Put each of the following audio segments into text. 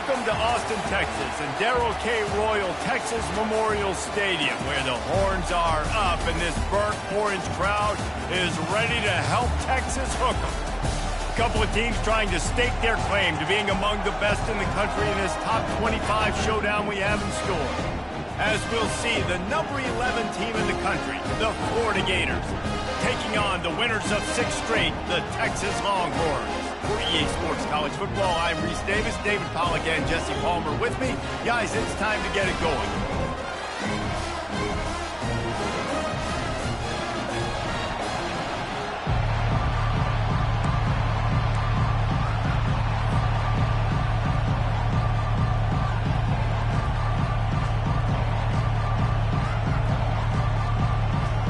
Welcome to Austin, Texas, and Darrell K. Royal Texas Memorial Stadium, where the horns are up and this burnt orange crowd is ready to help Texas hook 'em. A couple of teams trying to stake their claim to being among the best in the country in this top 25 showdown we have in store. As we'll see, the number 11 team in the country, the Florida Gators, taking on the winners of 6 straight, the Texas Longhorns. For EA Sports College Football, I'm Reese Davis, David Pollack, and Jesse Palmer with me. Guys, it's time to get it going.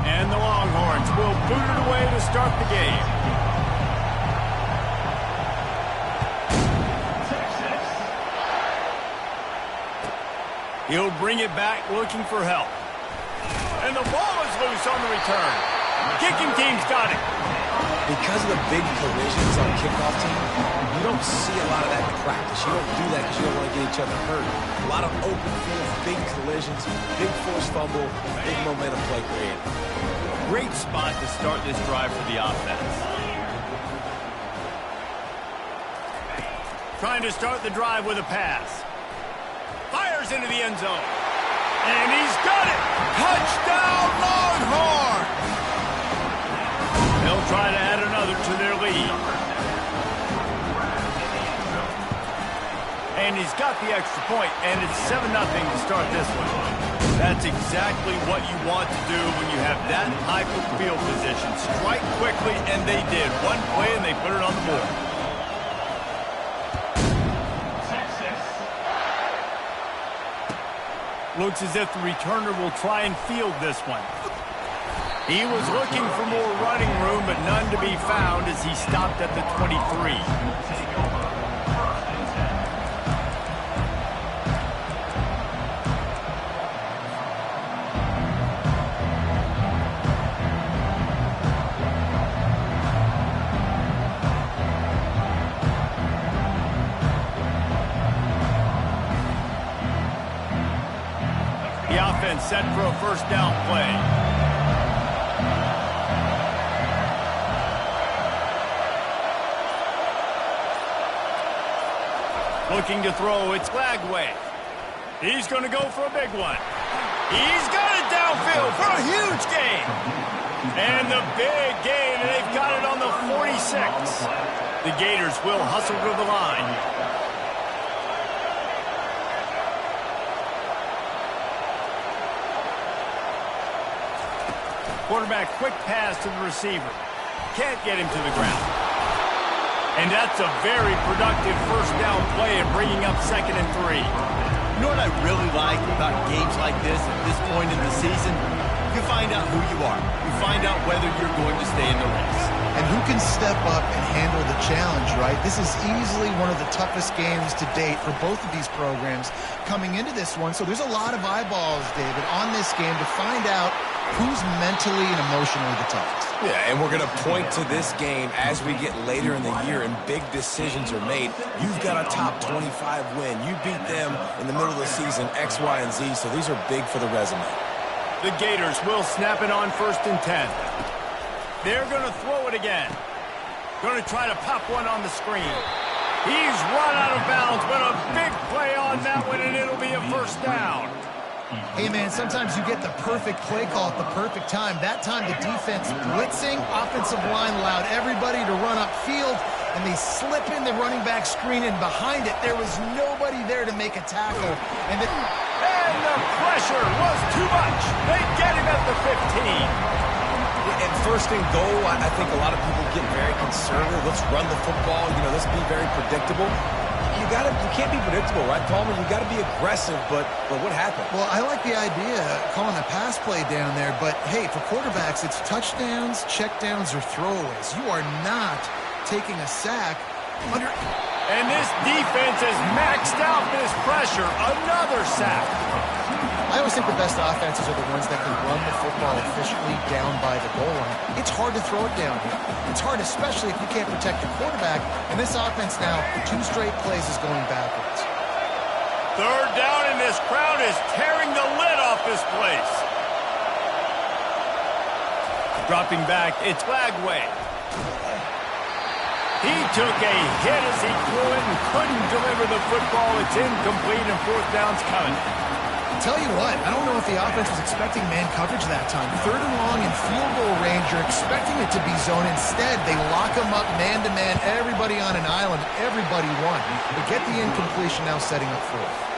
And the Longhorns will boot it away to start the game. He'll bring it back looking for help. And the ball is loose on the return. Kicking team's got it. Because of the big collisions on kickoff team, you don't see a lot of that in practice. You don't do that because you don't want to get each other hurt. A lot of open fields, big collisions, big forced fumble, big momentum play created. Great spot to start this drive for the offense. Trying to start the drive with a pass. Fires into the end zone. And he's got it! Touchdown, Longhorn! They'll try to add another to their lead. And he's got the extra point, and it's 7-0 to start this one. That's exactly what you want to do when you have that type of field position. Strike quickly, and they did. One play, and they put it on the board. Looks as if the returner will try and field this one. He was looking for more running room, but none to be found as he stopped at the 23. The offense set for a first down play. Looking to throw, it's Flagway. He's going to go for a big one. He's got it downfield for a huge gain. And the big gain, and they've got it on the 46. The Gators will hustle to the line. Quarterback, quick pass to the receiver. Can't get him to the ground. And that's a very productive first down play and bringing up 2nd and 3. You know what I really like about games like this at this point in the season? You find out who you are. You find out whether you're going to stay in the race. And who can step up and handle the challenge, right? This is easily one of the toughest games to date for both of these programs coming into this one. So there's a lot of eyeballs, David, on this game to find out who's mentally and emotionally the toughest. Yeah, and we're going to point to this game as we get later in the year and big decisions are made. You've got a top 25 win. You beat them in the middle of the season, X, Y, and Z, so these are big for the resume. The Gators will snap it on 1st and 10. They're going to throw it again. Going to try to pop one on the screen. He's run out of bounds, but a big play on that one, and it'll be a first down. Hey, man, sometimes you get the perfect play call at the perfect time. That time the defense blitzing, offensive line allowed everybody to run upfield, and they slip in the running back screen, and behind it there was nobody there to make a tackle. And the pressure was too much. They get him at the 15. At 1st and goal, I think a lot of people get very conservative. Let's run the football. You know, let's be very predictable. You can't be predictable, right, Palmer? You got to be aggressive, but what happened? Well, I like the idea of calling a pass play down there, but hey, for quarterbacks, it's touchdowns, checkdowns, or throwaways. You are not taking a sack under. And this defense has maxed out this pressure. Another sack. I always think the best offenses are the ones that can run the football efficiently down by the goal line. It's hard to throw it down here. It's hard, especially if you can't protect the quarterback. And this offense now, 2 straight plays is going backwards. Third down, and this crowd is tearing the lid off this place. Dropping back, it's Lagway. He took a hit as he threw it and couldn't deliver the football. It's incomplete, and fourth down's coming. Tell you what, I don't know if the offense was expecting man coverage that time. Third and long in field goal range, you're expecting it to be zone. Instead, they lock them up man-to-man, everybody on an island, everybody won. But get the incompletion now setting up fourth.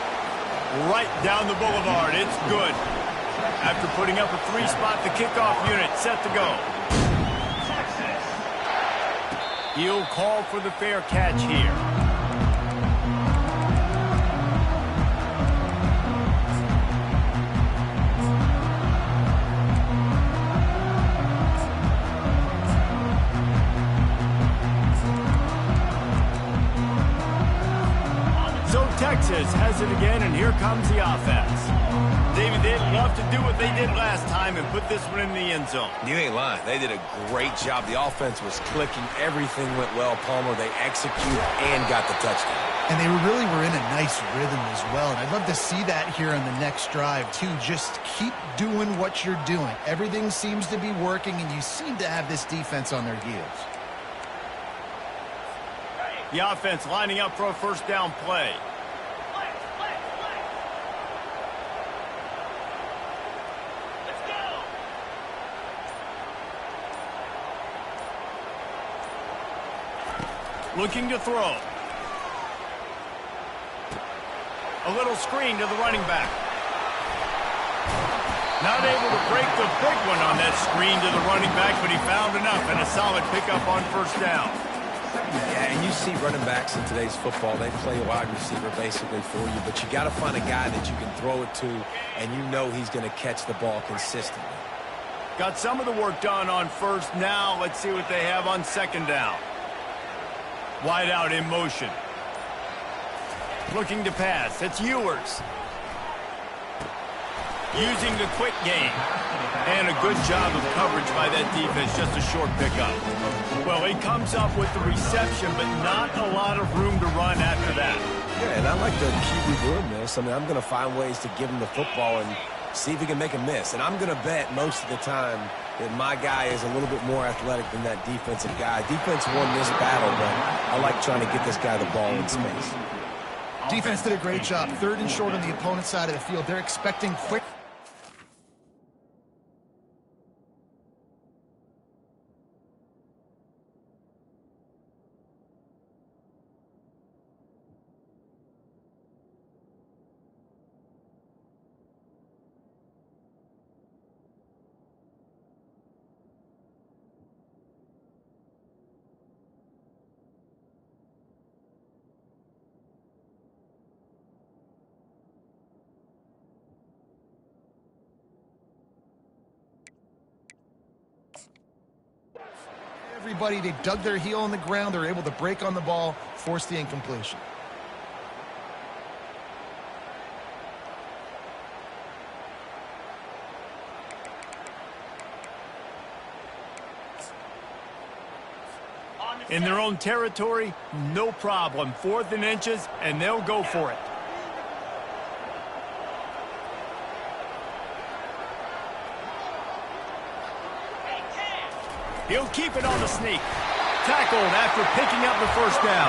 Right down the boulevard, it's good. After putting up a three-spot, the kickoff unit set to go. He'll call for the fair catch here. So Texas has it again, and here comes the offense. David, they'd love to do what they did last time and put this one in the end zone. You ain't lying. They did a great job. The offense was clicking. Everything went well, Palmer. They executed and got the touchdown. And they really were in a nice rhythm as well. And I'd love to see that here on the next drive, too. Just keep doing what you're doing. Everything seems to be working, and you seem to have this defense on their heels. The offense lining up for a first down play. Looking to throw. A little screen to the running back. Not able to break the big one on that screen to the running back, but he found enough and a solid pickup on first down. Yeah, and you see running backs in today's football, they play wide receiver basically for you, but you got to find a guy that you can throw it to, and you know he's going to catch the ball consistently. Got some of the work done on first. Now let's see what they have on second down. Wide out in motion. Looking to pass. It's Ewers. Using the quick game. And a good job of coverage by that defense. Just a short pickup. Well, he comes up with the reception, but not a lot of room to run after that. Yeah, and I like the QB doing this. I mean, I'm going to find ways to give him the football and see if he can make a miss. And I'm going to bet most of the time that my guy is a little bit more athletic than that defensive guy. Defense won this battle, but I like trying to get this guy the ball in space. Defense did a great job. Third and short on the opponent's side of the field. They're expecting quick. Everybody, they dug their heel on the ground. They're able to break on the ball, force the incompletion. In their own territory, no problem. 4th and inches, and they'll go for it. He'll keep it on the sneak. Tackled after picking up the first down.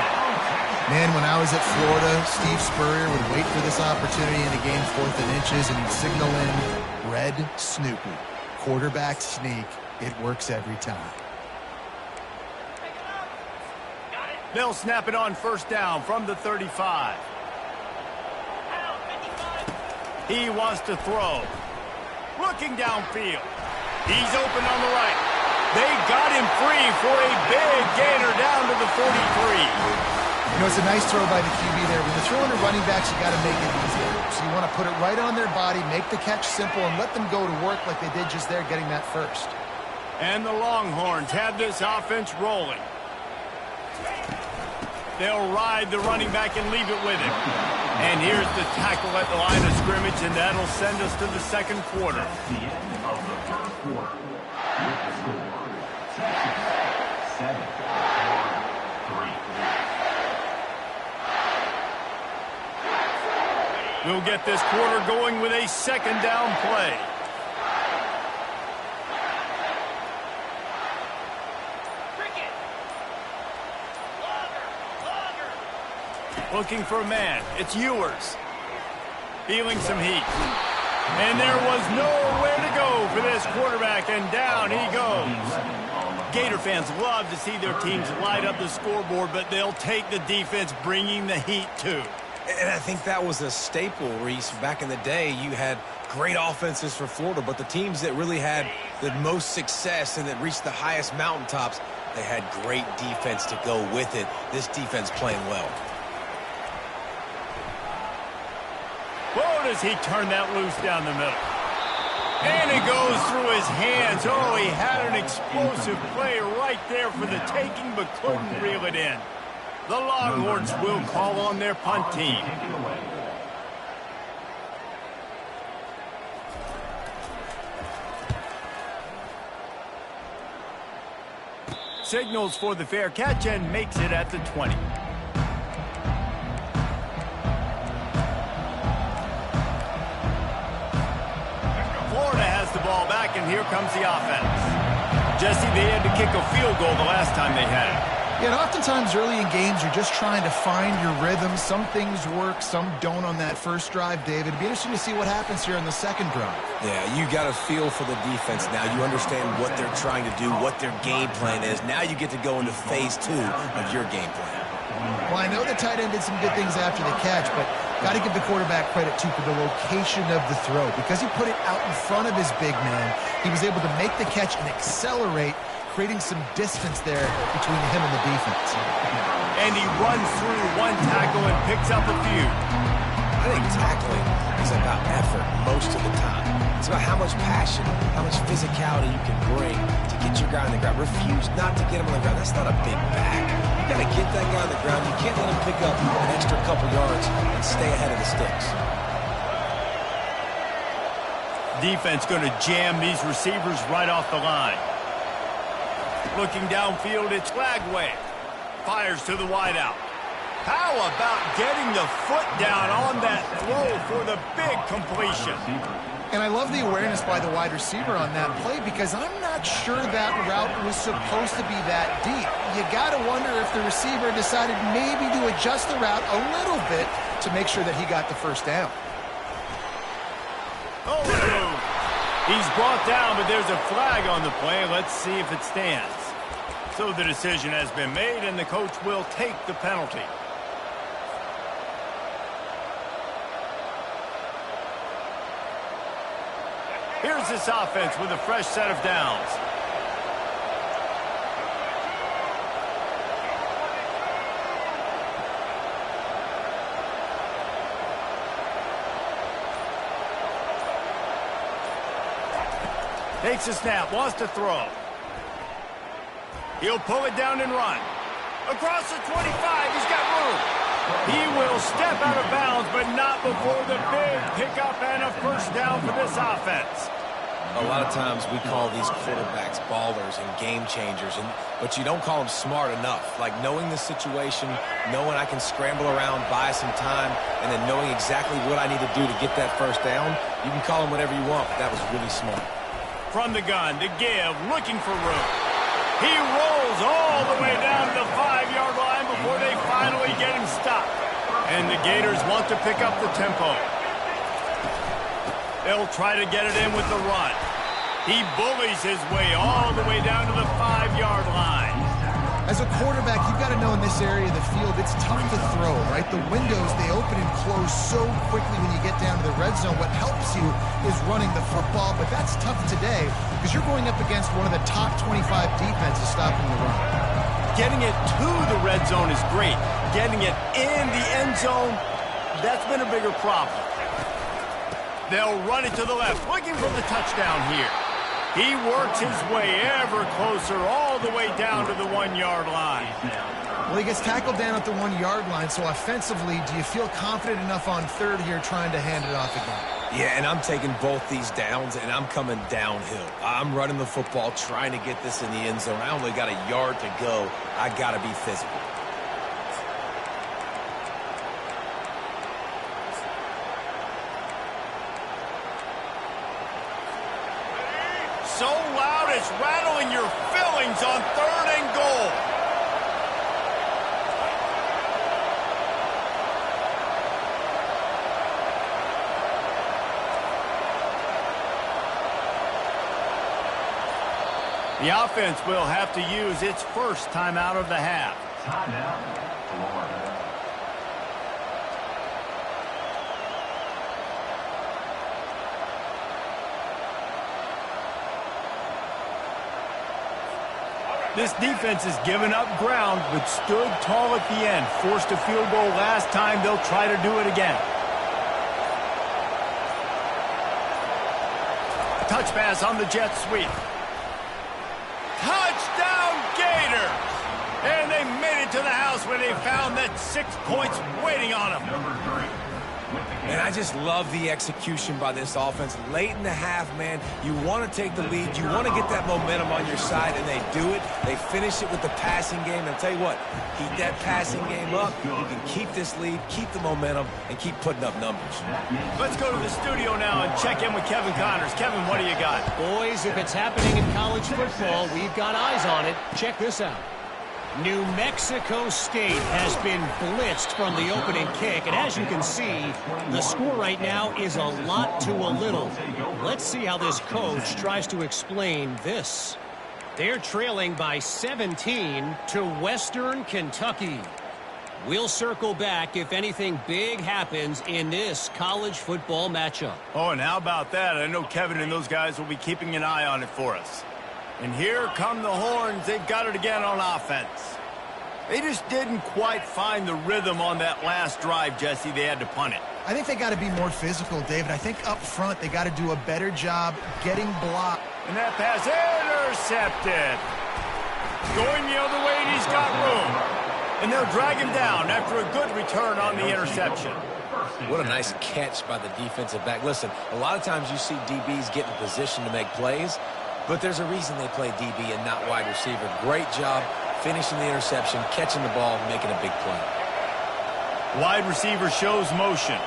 Man, when I was at Florida, Steve Spurrier would wait for this opportunity in a game 4th and inches, and he'd signal in red Snoopy. Quarterback sneak. It works every time. They'll snap it on first down from the 35. He wants to throw. Looking downfield. He's open on the right. They got him free for a big gainer down to the 43. You know, it's a nice throw by the QB there. When you're throwing to running backs, you got to make it easy. So you want to put it right on their body, make the catch simple, and let them go to work like they did just there, getting that first. And the Longhorns have this offense rolling. They'll ride the running back and leave it with him. And here's the tackle at the line of scrimmage, and that'll send us to the second quarter. The end of the first quarter. With the score, Texas 7, 3. He'll get this quarter going with a second down play. Looking for a man. It's Ewers. Feeling some heat. And there was nowhere to go for this quarterback, and down he goes. Gator fans love to see their teams light up the scoreboard, but they'll take the defense bringing the heat too. And I think that was a staple, Reese. Back in the day, you had great offenses for Florida, but the teams that really had the most success and that reached the highest mountaintops, they had great defense to go with it. This defense playing well. Whoa, does he turn that loose down the middle. And it goes through his hands. Oh, he had an explosive play right there for the taking, but couldn't reel it in. The Longhorns will call on their punt team. Signals for the fair catch and makes it at the 20. Florida has the ball back, and here comes the offense. Jesse, they had to kick a field goal the last time they had it. Yeah, and oftentimes early in games, you're just trying to find your rhythm. Some things work, some don't on that first drive, David. It'd be interesting to see what happens here on the second drive. Yeah, you got a feel for the defense now. You understand what they're trying to do, what their game plan is. Now you get to go into phase 2 of your game plan. Well, I know the tight end did some good things after the catch, but got to give the quarterback credit, too, for the location of the throw. Because he put it out in front of his big man, he was able to make the catch and accelerate, creating some distance there between him and the defense. And he runs through one tackle and picks up a few. I think tackling is about effort most of the time. It's about how much passion, how much physicality you can bring to get your guy on the ground. Refuse not to get him on the ground. That's not a big back. You got to get that guy on the ground. You can't let him pick up an extra couple yards and stay ahead of the sticks. Defense going to jam these receivers right off the line. Looking downfield, it's Lagway. Fires to the wideout. How about getting the foot down on that throw for the big completion? And I love the awareness by the wide receiver on that play, because I'm not sure that route was supposed to be that deep. You got to wonder if the receiver decided maybe to adjust the route a little bit to make sure that he got the first down. Oh, he's brought down, but there's a flag on the play. Let's see if it stands. So the decision has been made, and the coach will take the penalty. Here's this offense with a fresh set of downs. Takes a snap, wants to throw. He'll pull it down and run. Across the 25, he's got room. He will step out of bounds, but not before the big pickup and a first down for this offense. A lot of times we call these quarterbacks ballers and game changers, but you don't call them smart enough. Like knowing the situation, knowing I can scramble around, buy some time, and then knowing exactly what I need to do to get that first down. You can call them whatever you want, but that was really smart. From the gun to give, looking for room. He rolls all the way down to the 5-yard line before they finally get him stopped. And the Gators want to pick up the tempo. They'll try to get it in with the run. He bullies his way all the way down to the 5-yard line. As a quarterback, you've got to know in this area of the field, it's tough to throw, right? The windows, they open and close so quickly when you get down to the red zone. What helps you is running the football, but that's tough today because you're going up against one of the top 25 defenses stopping the run. Getting it to the red zone is great. Getting it in the end zone, that's been a bigger problem. They'll run it to the left, looking for the touchdown here. He works his way ever closer all the way down to the 1-yard line. Well, he gets tackled down at the 1-yard line, so offensively, do you feel confident enough on third here trying to hand it off again? Yeah, and I'm taking both these downs, and I'm coming downhill. I'm running the football, trying to get this in the end zone. I only got a yard to go. I got to be physical. so loud it's rattling your fillings on 3rd and goal. The offense will have to use its first timeout of the half. Timeout, Florida. This defense has given up ground, but stood tall at the end. Forced a field goal last time. They'll try to do it again. Touch pass on the jet sweep. Touchdown Gators! And they made it to the house where they found that 6 points waiting on them. Number 3. And I just love the execution by this offense. Late in the half, man, you want to take the lead. You want to get that momentum on your side, and they do it. They finish it with the passing game. And I'll tell you what, keep that passing game up. You can keep this lead, keep the momentum, and keep putting up numbers. Let's go to the studio now and check in with Kevin Connors. Kevin, what do you got? Boys, if it's happening in college football, we've got eyes on it. Check this out. New Mexico State has been blitzed from the opening kick, and as you can see, the score right now is a lot to a little. Let's see how this coach tries to explain this. They're trailing by 17 to Western Kentucky. We'll circle back if anything big happens in this college football matchup. Oh, and how about that? I know Kevin and those guys will be keeping an eye on it for us. And here come the Horns. They've got it again on offense. They just didn't quite find the rhythm on that last drive, Jesse. They had to punt it. I think they got to be more physical, David. I think up front they got to do a better job getting blocked. And that pass intercepted. Going the other way, and he's got room. And they'll drag him down after a good return on the interception. What a nice catch by the defensive back. Listen, a lot of times you see DBs get in position to make plays, but there's a reason they play DB and not wide receiver. Great job finishing the interception, catching the ball, and making a big play. Wide receiver shows motion.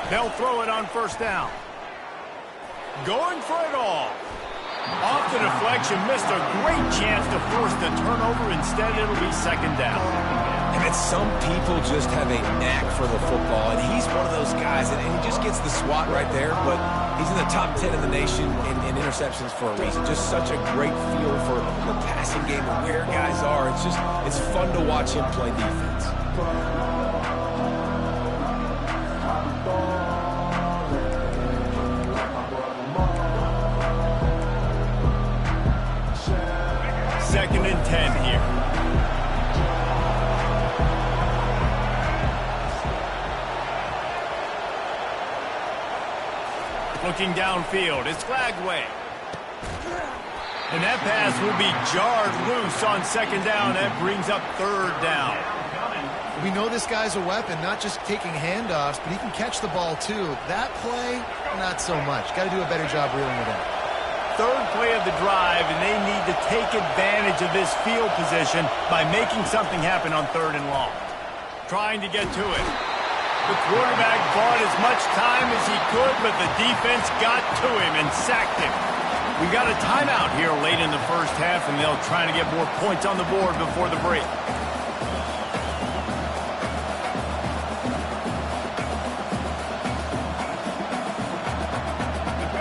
They'll throw it on 1st down. Going for it all. Off the deflection, missed a great chance to force the turnover. Instead, it'll be 2nd down. And some people just have a knack for the football, and he's one of those guys, and he just gets the swat right there, but he's in the top 10 in the nation in interceptions for a reason. Just such a great feel for the passing game and where guys are. It's fun to watch him play defense. Second and 10 here. Looking downfield, it's Flagway. And that pass will be jarred loose on 2nd down. That brings up 3rd down. We know this guy's a weapon, not just taking handoffs, but he can catch the ball too. That play, not so much. Got to do a better job reeling it in. 3rd play of the drive, and they need to take advantage of this field position by making something happen on 3rd and long. Trying to get to it. The quarterback bought as much time as he could, but the defense got to him and sacked him. We got a timeout here late in the 1st half, and they'll try to get more points on the board before the break.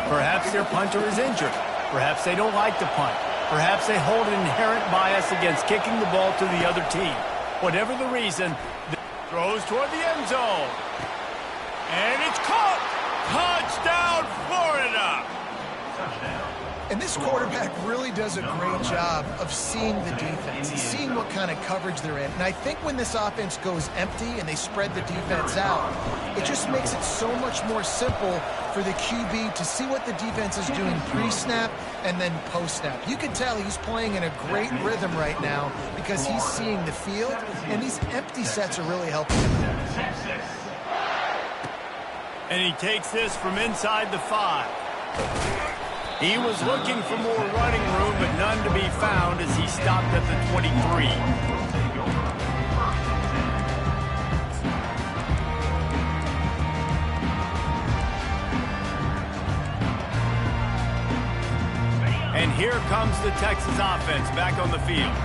Perhaps their punter is injured. Perhaps they don't like to punt. Perhaps they hold an inherent bias against kicking the ball to the other team. Whatever the reason, throws toward the end zone. And it's caught! Touchdown, Florida! Touchdown. And this quarterback really does a great job of seeing the defense, seeing what kind of coverage they're in. And I think when this offense goes empty and they spread the defense out, it just makes it so much more simple for the QB to see what the defense is doing pre-snap and then post-snap. You can tell he's playing in a great rhythm right now because he's seeing the field, and these empty sets are really helping him out. And he takes this from inside the 5. He was looking for more running room, but none to be found as he stopped at the 23. here comes the Texas offense back on the field.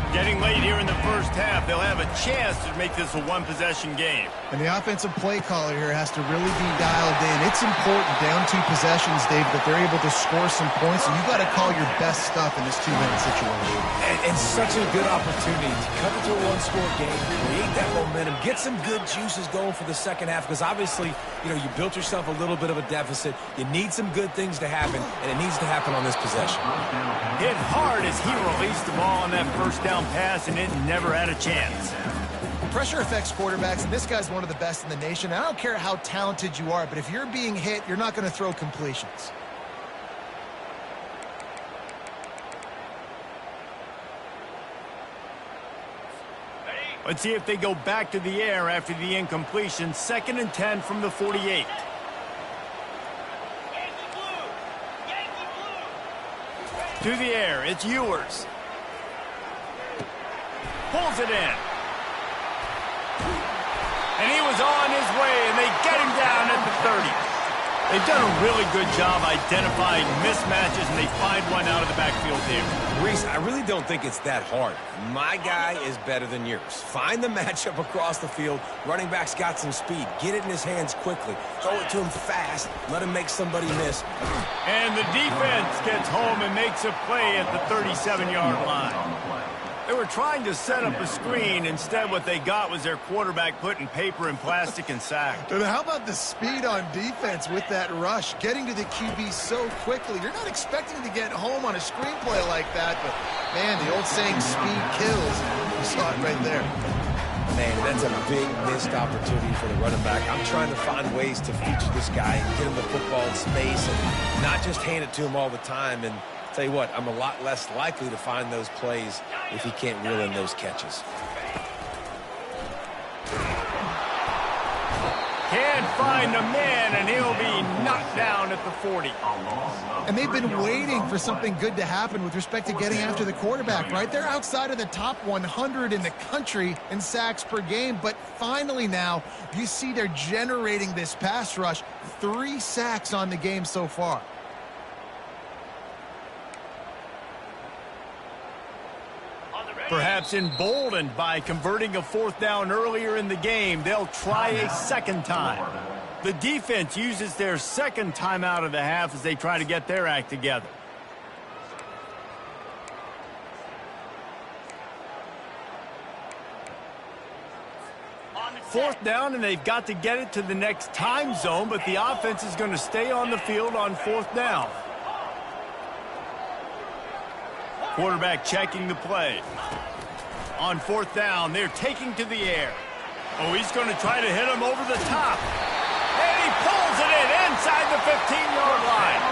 Getting late here in the first half, they'll have a chance to make this a one-possession game. And the offensive play caller here has to really be dialed in. It's important down 2 possessions, Dave, that they're able to score some points, and you got to call your best stuff in this 2-minute situation. And such a good opportunity to cut into a one-score game, create that momentum, get some good juices going for the second half, because obviously, you know, you built yourself a little bit of a deficit. You need some good things to happen, and it needs to happen on this possession. Hit hard as he released the ball on that first down pass, and it never had a chance. Pressure affects quarterbacks, and this guy's one of the best in the nation. I don't care how talented you are, but if you're being hit, you're not going to throw completions. Let's see if they go back to the air after the incompletion. 2nd and 10 from the 48. To the air, it's Ewers. Pulls it in. And he was on his way, and they get him down at the 30. They've done a really good job identifying mismatches, and they find one out of the backfield there. Reese, I really don't think it's that hard. My guy is better than yours. Find the matchup across the field. Running back's got some speed. Get it in his hands quickly. Throw it to him fast. Let him make somebody miss. And the defense gets home and makes a play at the 37-yard line. They were trying to set up a screen. Instead, what they got was their quarterback putting paper and plastic and sacked. And how about the speed on defense with that rush? Getting to the QB so quickly. You're not expecting to get home on a screenplay like that, but, man, the old saying, speed kills. You saw it right there. Man, that's a big missed opportunity for the running back. I'm trying to find ways to feature this guy and get him the football in space and not just hand it to him all the time. And tell you what, I'm a lot less likely to find those plays if he can't reel in those catches. Can't find a man, and he'll be knocked down at the 40. And they've been waiting for something good to happen with respect to getting after the quarterback, right? They're outside of the top 100 in the country in sacks per game, but finally now you see they're generating this pass rush. 3 sacks on the game so far. Perhaps emboldened by converting a 4th down earlier in the game, they'll try a second time. The defense uses their second timeout of the half as they try to get their act together. Fourth down, and they've got to get it to the next time zone, but the offense is going to stay on the field on 4th down. Quarterback checking the play. On 4th down, they're taking to the air. Oh, he's going to try to hit him over the top. And he pulls it in inside the 15-yard line.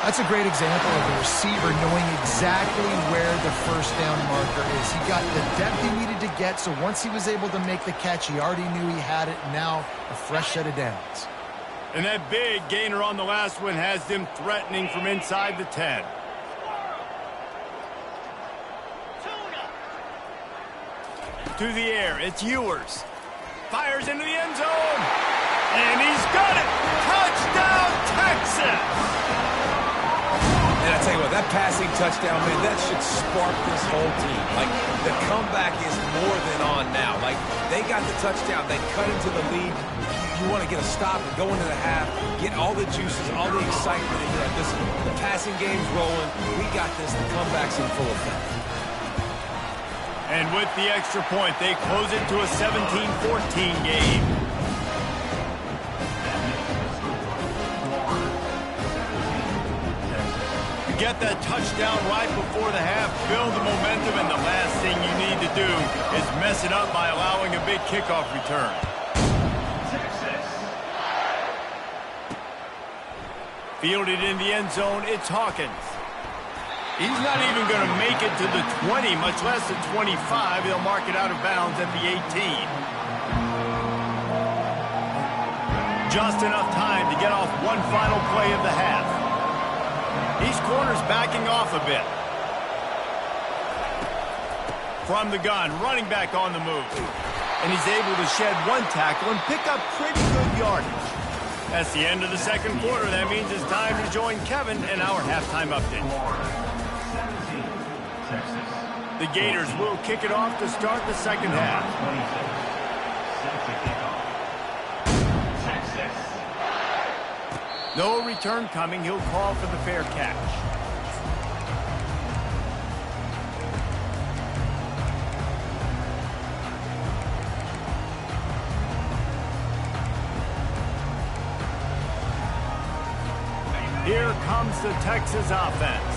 That's a great example of a receiver knowing exactly where the first down marker is. He got the depth he needed to get, so once he was able to make the catch, he already knew he had it. Now a fresh set of downs. And that big gainer on the last one has them threatening from inside the 10. To the air, it's Ewers. Fires into the end zone. And he's got it. Touchdown, Texas! And I tell you what, that passing touchdown, man, that should spark this whole team. Like, the comeback is more than on now. Like, they got the touchdown. They cut into the lead. You want to get a stop and go into the half, get all the juices, all the excitement in here. The passing game's rolling. We got this. The comeback's in full effect. And with the extra point, they close it to a 17-14 game. You get that touchdown right before the half, build the momentum, and the last thing you need to do is mess it up by allowing a big kickoff return. Fielded in the end zone, it's Hawkins. He's not even going to make it to the 20, much less the 25. He'll mark it out of bounds at the 18. Just enough time to get off one final play of the half. These corners backing off a bit. From the gun, running back on the move. And he's able to shed one tackle and pick up pretty good yardage. That's the end of the second quarter. That means it's time to join Kevin in our halftime update. The Gators will kick it off to start the second half. No return coming. He'll call for the fair catch. Here comes the Texas offense.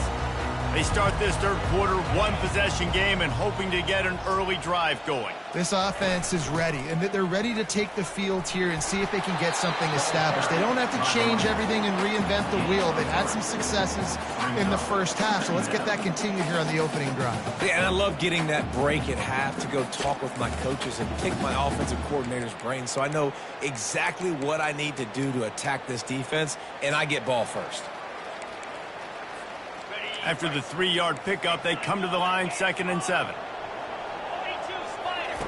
They start this third quarter, one-possession game, and hoping to get an early drive going. This offense is ready, and they're ready to take the field here and see if they can get something established. They don't have to change everything and reinvent the wheel. They've had some successes in the first half, so let's get that continued here on the opening drive. Yeah, and I love getting that break at half to go talk with my coaches and pick my offensive coordinator's brain so I know exactly what I need to do to attack this defense, and I get ball first. After the 3-yard pickup, they come to the line, 2nd and 7.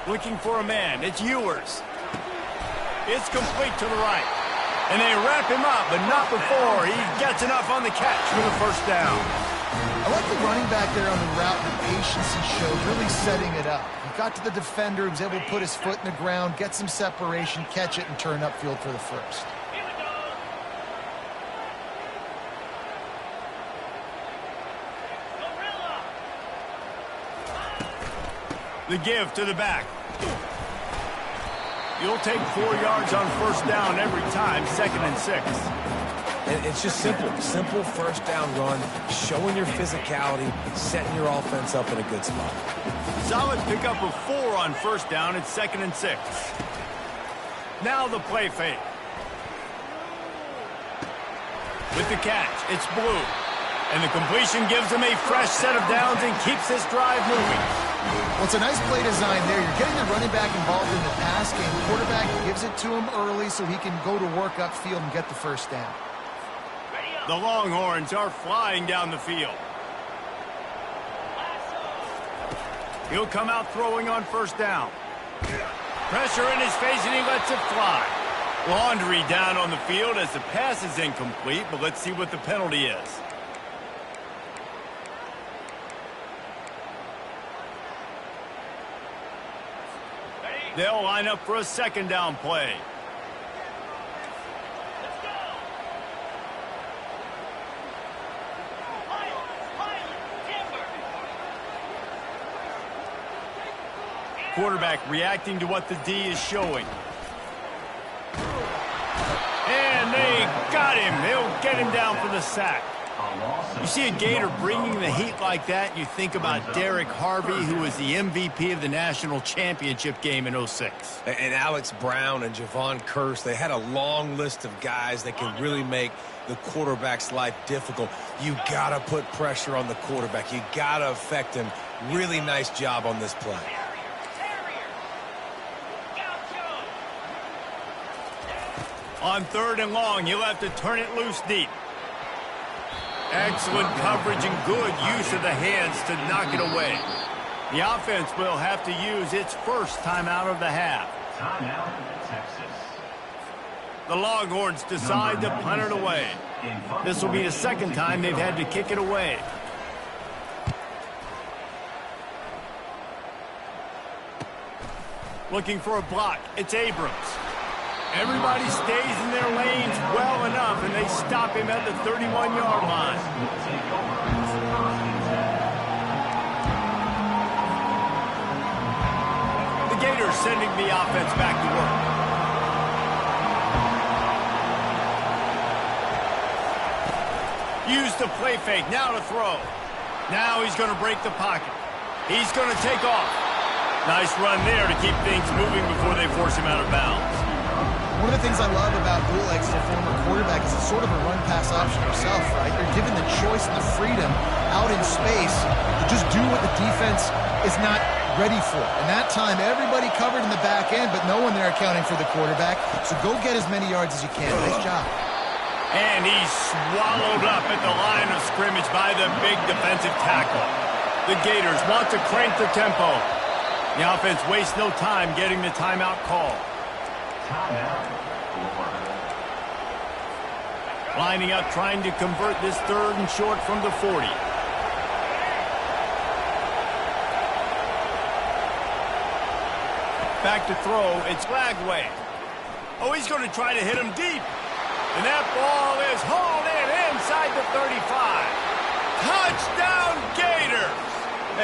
Looking for a man. It's Ewers. It's complete to the right. And they wrap him up, but not before he gets enough on the catch for the first down. I like the running back there on the route and the patience he showed, really setting it up. He got to the defender, he was able to put his foot in the ground, get some separation, catch it, and turn upfield for the first. The give to the back. You'll take 4 yards on first down every time, 2nd and 6. And it's just simple first down run, showing your physicality, setting your offense up in a good spot. Solid pickup of 4 on first down, it's 2nd and 6. Now the play fake. With the catch, it's Blue. And the completion gives him a fresh set of downs and keeps this drive moving. Well, it's a nice play design there. You're getting the running back involved in the pass game. Quarterback gives it to him early so he can go to work upfield and get the first down. The Longhorns are flying down the field. He'll come out throwing on first down. Pressure in his face, and he lets it fly. Laundry down on the field as the pass is incomplete, but let's see what the penalty is. They'll line up for a second down play. Quarterback reacting to what the D is showing. And they got him. They'll get him down for the sack. You see a Gator bringing the heat like that, you think about Derek Harvey, who was the MVP of the national championship game in '06. And Alex Brown and Javon Curse, they had a long list of guys that can really make the quarterback's life difficult. You got to put pressure on the quarterback. You got to affect him. Really nice job on this play. On 3rd and long, he'll have to turn it loose deep. Excellent coverage and good use of the hands to knock it away. The offense will have to use its first timeout of the half. Timeout, Texas. The Longhorns decide to punt it away. This will be the second time they've had to kick it away. Looking for a block. It's Abrams. Everybody stays in their lanes well enough, and they stop him at the 31-yard line. The Gators sending the offense back to work. Use the play fake, now to throw. Now he's going to break the pocket. He's going to take off. Nice run there to keep things moving before they force him out of bounds. One of the things I love about bootlegs as a former quarterback is it's sort of a run-pass option yourself, right? You're given the choice and the freedom out in space to just do what the defense is not ready for. And that time, everybody covered in the back end, but no one there accounting for the quarterback. So go get as many yards as you can. Nice job. And he's swallowed up at the line of scrimmage by the big defensive tackle. The Gators want to crank the tempo. The offense wastes no time getting the timeout call. Lining up, trying to convert this 3rd and short from the 40. Back to throw. It's Lagway. Oh, he's going to try to hit him deep. And that ball is hauled in inside the 35. Touchdown, Gators!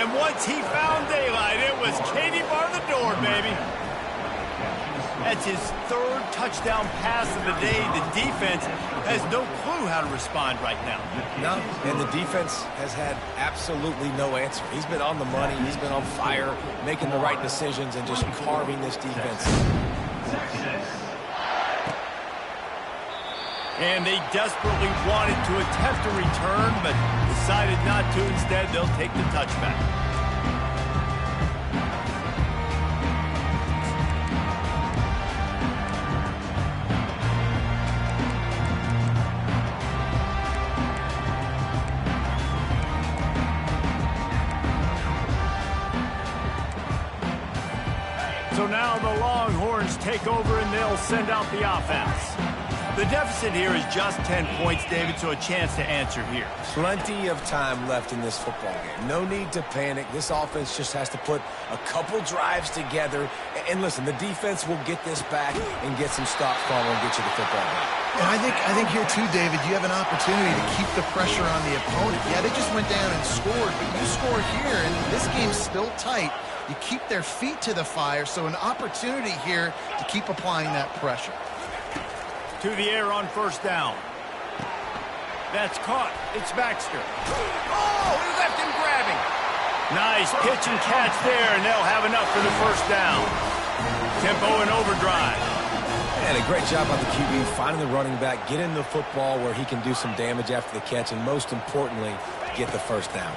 And once he found daylight, it was Katie bar the door, baby. That's his third touchdown pass of the day. The defense has no clue how to respond right now. No, and the defense has had absolutely no answer. He's been on the money. He's been on fire, making the right decisions, and just carving this defense. And they desperately wanted to attempt a return, but decided not to. Instead, they'll take the touchback. So now the Longhorns take over and they'll send out the offense. The deficit here is just 10 points, David, so a chance to answer here. Plenty of time left in this football game. No need to panic. This offense just has to put a couple drives together. And listen, the defense will get this back and get some stops calling and get you the football back. And I think here too, David, you have an opportunity to keep the pressure on the opponent. Yeah, they just went down and scored, but you score here, and this game's still tight. You keep their feet to the fire, so an opportunity here to keep applying that pressure. To the air on first down. That's caught. It's Baxter. Oh, he left him grabbing. Nice pitch and catch there, and they'll have enough for the first down. Tempo and overdrive. And a great job by the QB finding the running back, getting the football where he can do some damage after the catch, and most importantly, get the first down.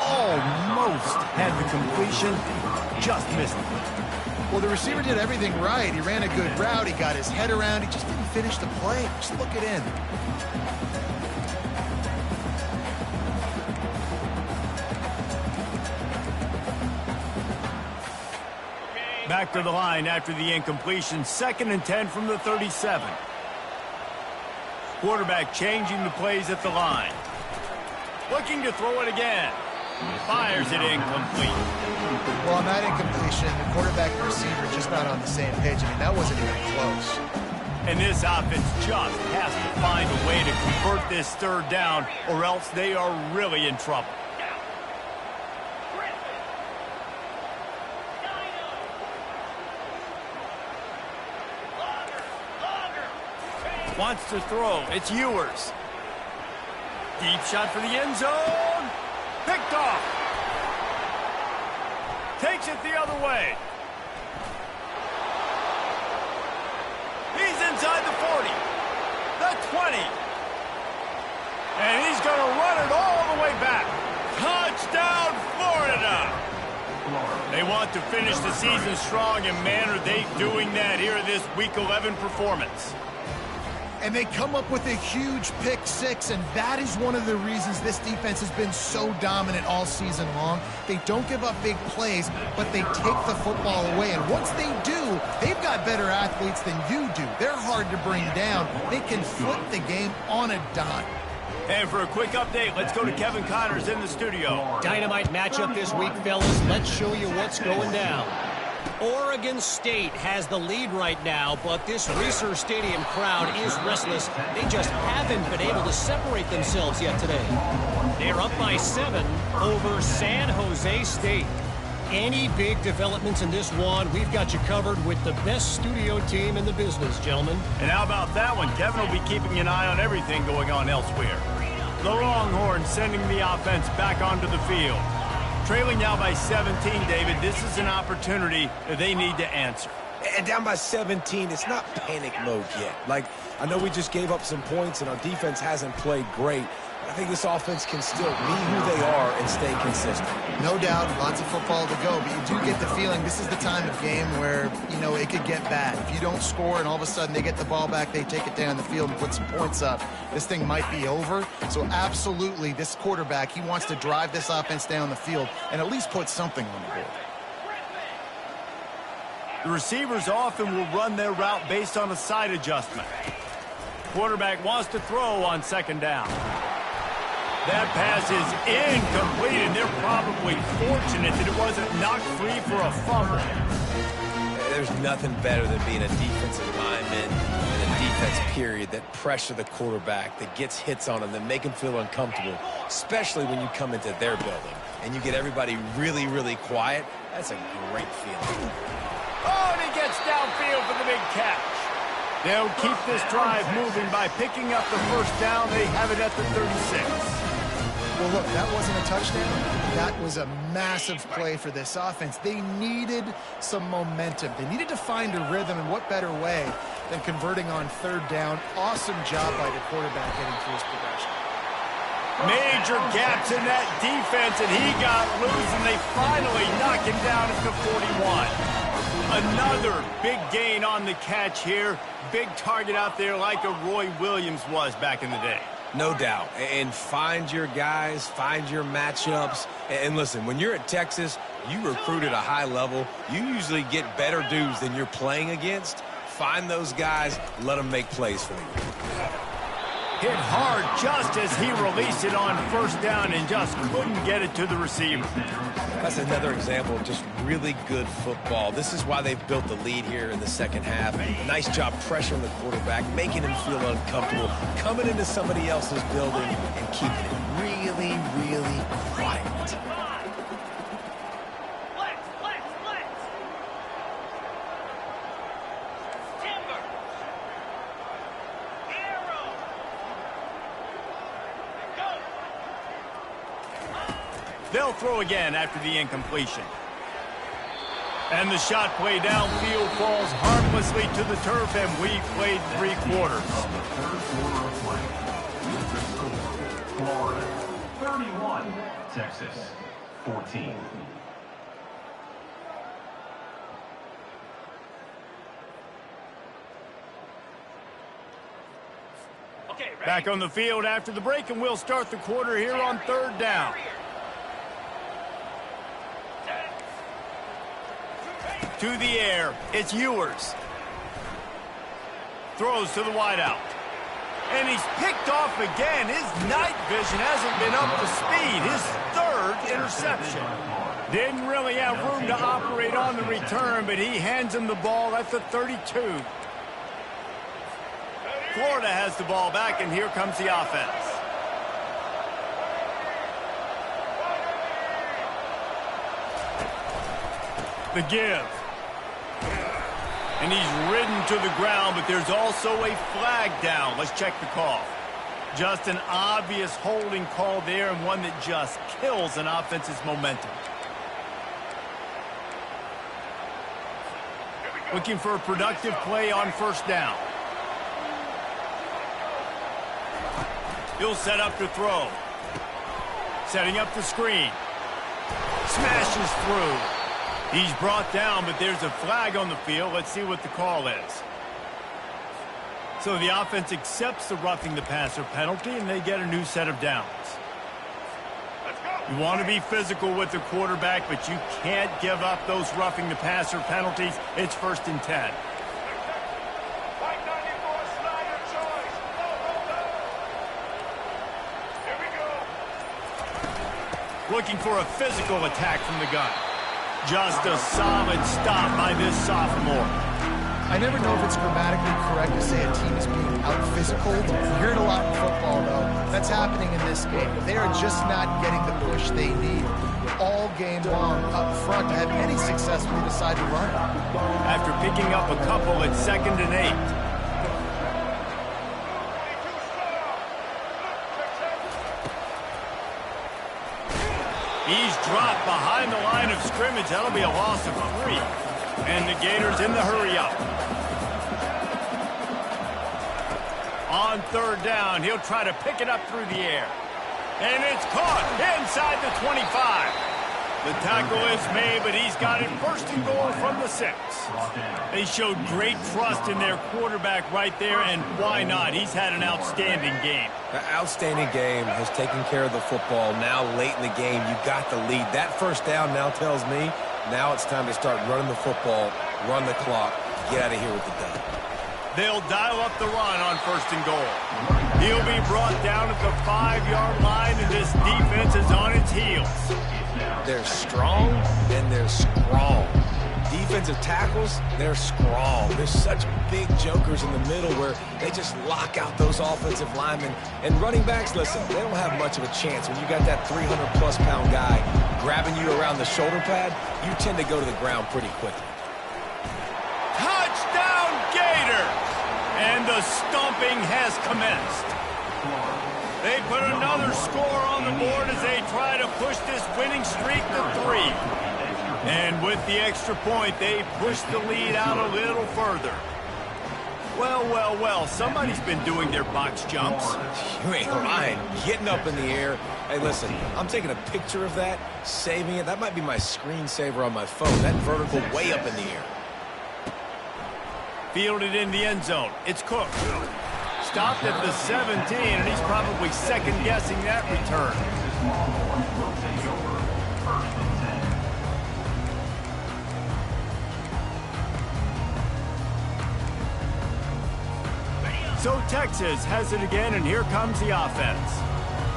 Almost had the completion, just missed it. Well, the receiver did everything right. He ran a good route. He got his head around. He just didn't finish the play. Just look it in. Back to the line after the incompletion. 2nd and 10 from the 37. Quarterback changing the plays at the line. Looking to throw it again. Fires it incomplete. Well, on that incompletion, the quarterback and receiver just not on the same page. I mean, that wasn't even close. And this offense just has to find a way to convert this third down, or else they are really in trouble. Wants to throw. It's Ewers. Deep shot for the end zone. Picked off. Takes it the other way. He's inside the 40. The 20. And he's going to run it all the way back. Touchdown, Florida. They want to finish the season strong, and man, are they doing that here in this Week 11 performance. And they come up with a huge pick six, and that is one of the reasons this defense has been so dominant all season long. They don't give up big plays, but they take the football away. And once they do, they've got better athletes than you do. They're hard to bring down. They can flip the game on a dime. And for a quick update, let's go to Kevin Connors in the studio. Dynamite matchup this week, fellas. Let's show you what's going down. Oregon State has the lead right now, but this Reser Stadium crowd is restless. They just haven't been able to separate themselves yet today. They're up by 7 over San Jose State. Any big developments in this one, we've got you covered with the best studio team in the business, gentlemen. And how about that one? Kevin will be keeping an eye on everything going on elsewhere. The Longhorns sending the offense back onto the field. Trailing now by 17, David. This is an opportunity that they need to answer. And down by 17, it's not panic mode yet. Like, I know we just gave up some points and our defense hasn't played great. But I think this offense can still be who they are and stay consistent. No doubt, lots of football to go, but you do get the feeling this is the time of game where, you know, it could get bad. If you don't score and all of a sudden they get the ball back, they take it down the field and put some points up, this thing might be over. So absolutely, this quarterback, he wants to drive this offense down the field and at least put something on the board. The receivers often will run their route based on a side adjustment. Quarterback wants to throw on 2nd down. That pass is incomplete, and they're probably fortunate that it wasn't knocked free for a fumble. There's nothing better than being a defensive lineman and a defense period that pressure the quarterback, that gets hits on him, that make him feel uncomfortable, especially when you come into their building and you get everybody really, really quiet. That's a great feeling. Oh, and he gets downfield for the big catch. They'll keep this drive moving by picking up the first down. They have it at the 36. Well, look, that wasn't a touchdown. That was a massive play for this offense. They needed some momentum. They needed to find a rhythm, and what better way than converting on third down. Awesome job by the quarterback getting through his progression. Major gaps in that defense, and he got loose, and they finally knock him down at the 41. Another big gain on the catch here. Big target out there like a Roy Williams was back in the day. No doubt. And find your guys, find your matchups. And listen, when you're at Texas, you recruit at a high level. You usually get better dudes than you're playing against. Find those guys, let them make plays for you. Hit hard just as he released it on first down and just couldn't get it to the receiver. That's another example of just really good football. This is why they've built the lead here in the second half. Nice job pressuring the quarterback, making him feel uncomfortable, coming into somebody else's building and keeping it really, really quiet. They'll throw again after the incompletion. And the shot play downfield falls harmlessly to the turf, and we played 3 quarters. Of the third quarter of play, with the score, Florida 31, Texas 14. Back on the field after the break, and we'll start the quarter here on third down. To the air, it's Ewers. Throws to the wideout. And he's picked off again. His night vision hasn't been up to speed. His 3rd interception. Didn't really have room to operate on the return, but he hands him the ball at the 32. Florida has the ball back, and here comes the offense. The give. And he's ridden to the ground, but there's also a flag down. Let's check the call. Just an obvious holding call there, and one that just kills an offense's momentum. Looking for a productive play on first down. He'll set up to throw. Setting up the screen. Smashes through. He's brought down, but there's a flag on the field. Let's see what the call is. So the offense accepts the roughing the passer penalty, and they get a new set of downs. You want to be physical with the quarterback, but you can't give up those roughing the passer penalties. It's 1st and 10. Looking for a physical attack from the gun. Just a solid stop by this sophomore. I never know if it's grammatically correct to say a team is being out-physical. You hear it a lot in football, though. That's happening in this game. They are just not getting the push they need all game long up front to have any success when they decide to run. After picking up a couple at 2nd and 8. He's dropped behind the line of scrimmage. That'll be a loss of 3. And the Gators in the hurry-up. On third down, he'll try to pick it up through the air. And it's caught inside the 25. The tackle is made, but he's got it 1st and goal from the 6. They showed great trust in their quarterback right there, and why not? He's had an outstanding game. An outstanding game, has taken care of the football. Now late in the game, you got the lead. That first down now tells me now it's time to start running the football, run the clock, get out of here with the dub. They'll dial up the run on 1st and goal. He'll be brought down at the 5-yard line, and this defense is on its heels. They're strong, and they're strong. Defensive tackles, they're strong. There's such big jokers in the middle where they just lock out those offensive linemen. And running backs, listen, they don't have much of a chance. When you got that 300-plus pound guy grabbing you around the shoulder pad, you tend to go to the ground pretty quickly. Touchdown, Gators! And the stomping has commenced. They put another score on the board as they try to push this winning streak to 3. And with the extra point, they push the lead out a little further. Well, well, well, somebody's been doing their box jumps. You ain't lying. Getting up in the air. Hey, listen, I'm taking a picture of that, saving it. That might be my screensaver on my phone. That vertical way up in the air. Fielded in the end zone. It's Cook. Stopped at the 17, and he's probably second-guessing that return. So Texas has it again, and here comes the offense.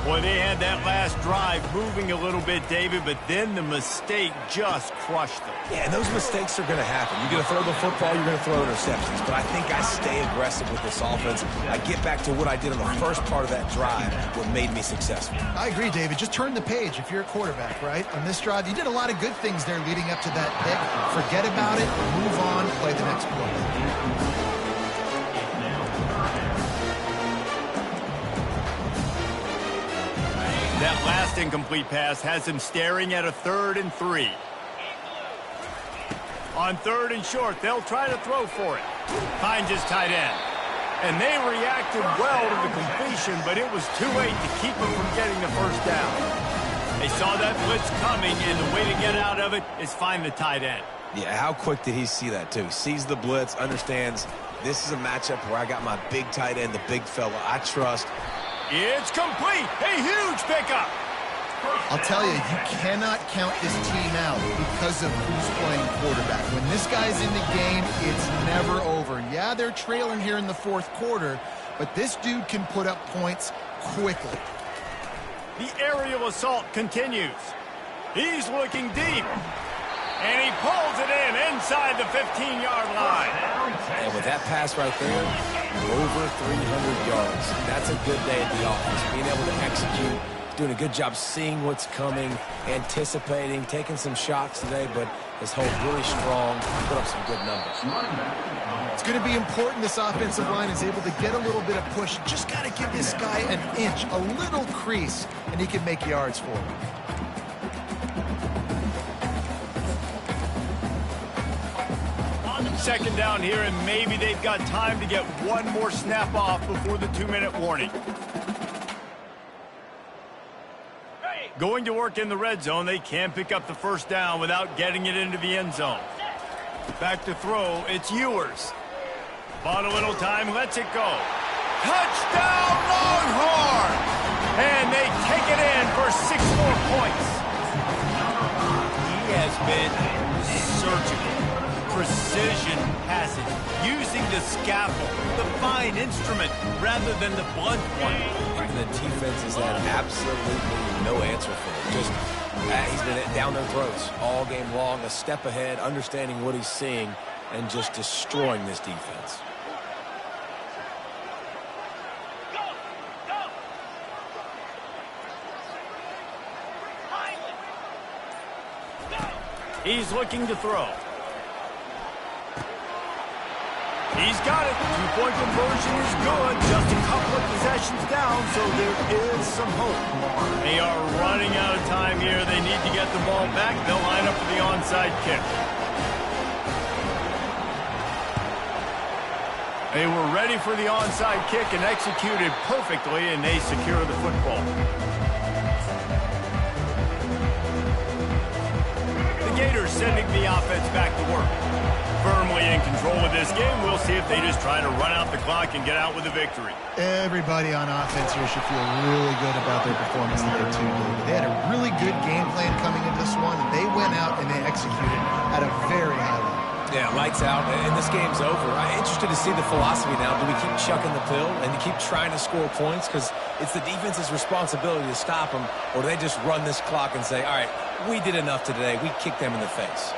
Boy, they had that last drive moving a little bit, David, but then the mistake just crushed them. Yeah, and those mistakes are going to happen. You're going to throw the football, you're going to throw interceptions. But I think I stay aggressive with this offense. I get back to what I did in the first part of that drive, what made me successful. I agree, David. Just turn the page if you're a quarterback, right? On this drive, you did a lot of good things there leading up to that pick. Forget about it, move on, play the next play. That last incomplete pass has him staring at a 3rd and 3. On 3rd and short, they'll try to throw for it. Finds his tight end. And they reacted well to the completion, but it was too late to keep him from getting the first down. They saw that blitz coming, and the way to get out of it is find the tight end. Yeah, how quick did he see that, too? Sees the blitz, understands this is a matchup where I got my big tight end, the big fella I trust. It's complete. A huge pickup. I'll tell you, you cannot count this team out because of who's playing quarterback. When this guy's in the game, it's never over. Yeah, they're trailing here in the 4th quarter, but this dude can put up points quickly. The aerial assault continues. He's looking deep. And he pulls it in inside the 15-yard line. And with that pass right there, over 300 yards. That's a good day at the office. Being able to execute, doing a good job seeing what's coming, anticipating, taking some shots today, but his hold really strong, put up some good numbers. It's going to be important this offensive line is able to get a little bit of push. Just got to give this guy an inch, a little crease, and he can make yards for him. Second down here, and maybe they've got time to get one more snap off before the 2-minute warning. Going to work in the red zone, they can't pick up the first down without getting it into the end zone. Back to throw, it's Ewers. Bought a little time, lets it go. Touchdown, Longhorns! And they take it in for 6 more points. He has been surgical. Precision passing, using the scalpel, the fine instrument, rather than the blunt one. And the defense has had absolutely no answer for him. Just, he's been down their throats all game long, a step ahead, understanding what he's seeing, and just destroying this defense. He's looking to throw. He's got it. 2-point conversion is good. Just a couple of possessions down, so there is some hope. They are running out of time here. They need to get the ball back. They'll line up for the onside kick. They were ready for the onside kick and executed perfectly, and they secure the football. The Gators sending the offense back to work. Firmly in control of this game. We'll see if they just try to run out the clock and get out with a victory. Everybody on offense here should feel really good about their performance today, too, David. They had a really good game plan coming into this one, and they went out and they executed at a very high level. Yeah, lights out, and this game's over. I'm interested to see the philosophy now. Do we keep chucking the pill and keep trying to score points? Because it's the defense's responsibility to stop them, or do they just run this clock and say, all right, we did enough today. We kicked them in the face.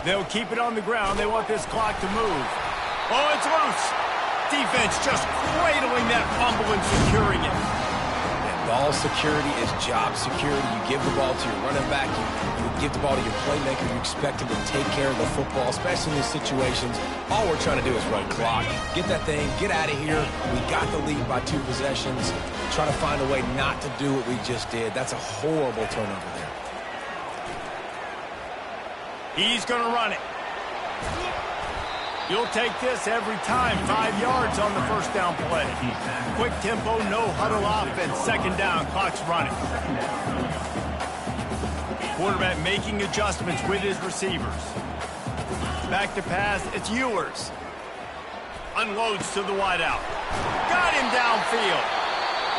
They'll keep it on the ground. They want this clock to move. Oh, it's loose. Defense just cradling that fumble and securing it. And ball security is job security. You give the ball to your running back. You give the ball to your playmaker. You expect him to take care of the football, especially in these situations. All we're trying to do is run clock. Get that thing. Get out of here. We got the lead by 2 possessions. Try to find a way not to do what we just did. That's a horrible turnover there. He's going to run it. You'll take this every time. 5 yards on the first down play. Quick tempo, no huddle offense. Second down, clock's running. Quarterback making adjustments with his receivers. Back to pass, it's Ewers. Unloads to the wideout. Got him downfield.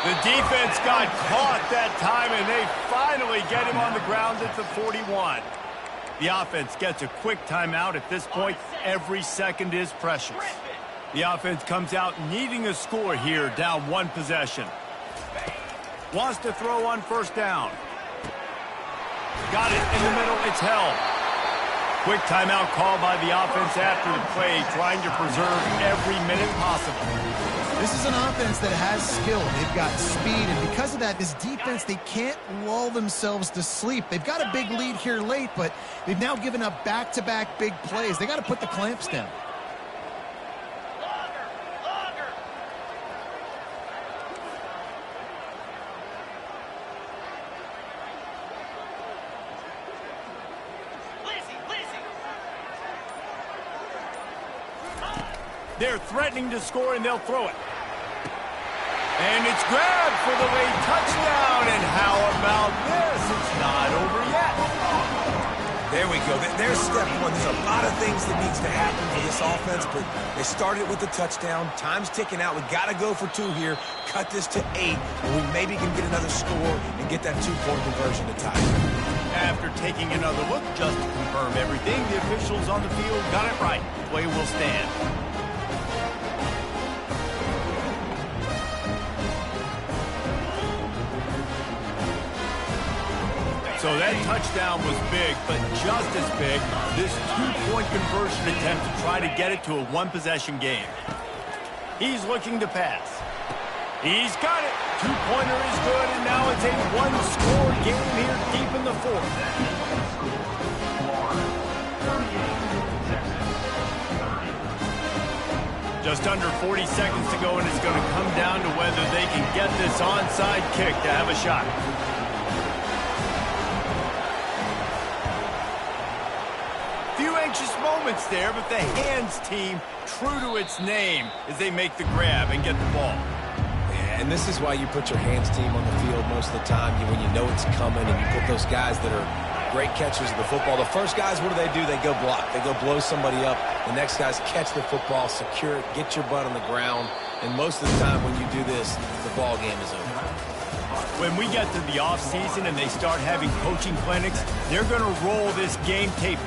The defense got caught that time, and they finally get him on the ground at the 41. The offense gets a quick timeout. At this point, every second is precious. The offense comes out needing a score here, down 1 possession. Wants to throw on first down. Got it in the middle. It's held. Quick timeout call by the offense after the play, trying to preserve every minute possible. This is an offense that has skill. They've got speed, and because of that, this defense, they can't lull themselves to sleep. They've got a big lead here late, but they've now given up back-to-back big plays. They got to put the clamps down. They're threatening to score, and they'll throw it. And it's grabbed for the late touchdown. And how about this? It's not over yet. There we go. There's step 1. There's a lot of things that needs to happen for this offense, but they started with the touchdown. Time's ticking out. We got to go for 2 here. Cut this to 8, and we maybe can get another score and get that 2-point conversion to tie. After taking another look, just to confirm everything, the officials on the field got it right. Play will stand. So that touchdown was big, but just as big, this 2-point conversion attempt to try to get it to a 1-possession game. He's looking to pass. He's got it. 2-pointer is good, and now it's a 1-score game here deep in the 4th. Just under 40 seconds to go, and it's going to come down to whether they can get this onside kick to have a shot. Anxious moments there, but the hands team true to its name as they make the grab and get the ball. Yeah, and this is why you put your hands team on the field most of the time when you know it's coming, and you put those guys that are great catchers of the football. The first guys, what do? They go block. They go blow somebody up. The next guys catch the football, secure it, get your butt on the ground, and most of the time when you do this, the ball game is over. When we get to the offseason and they start having coaching clinics, they're going to roll this game tape back.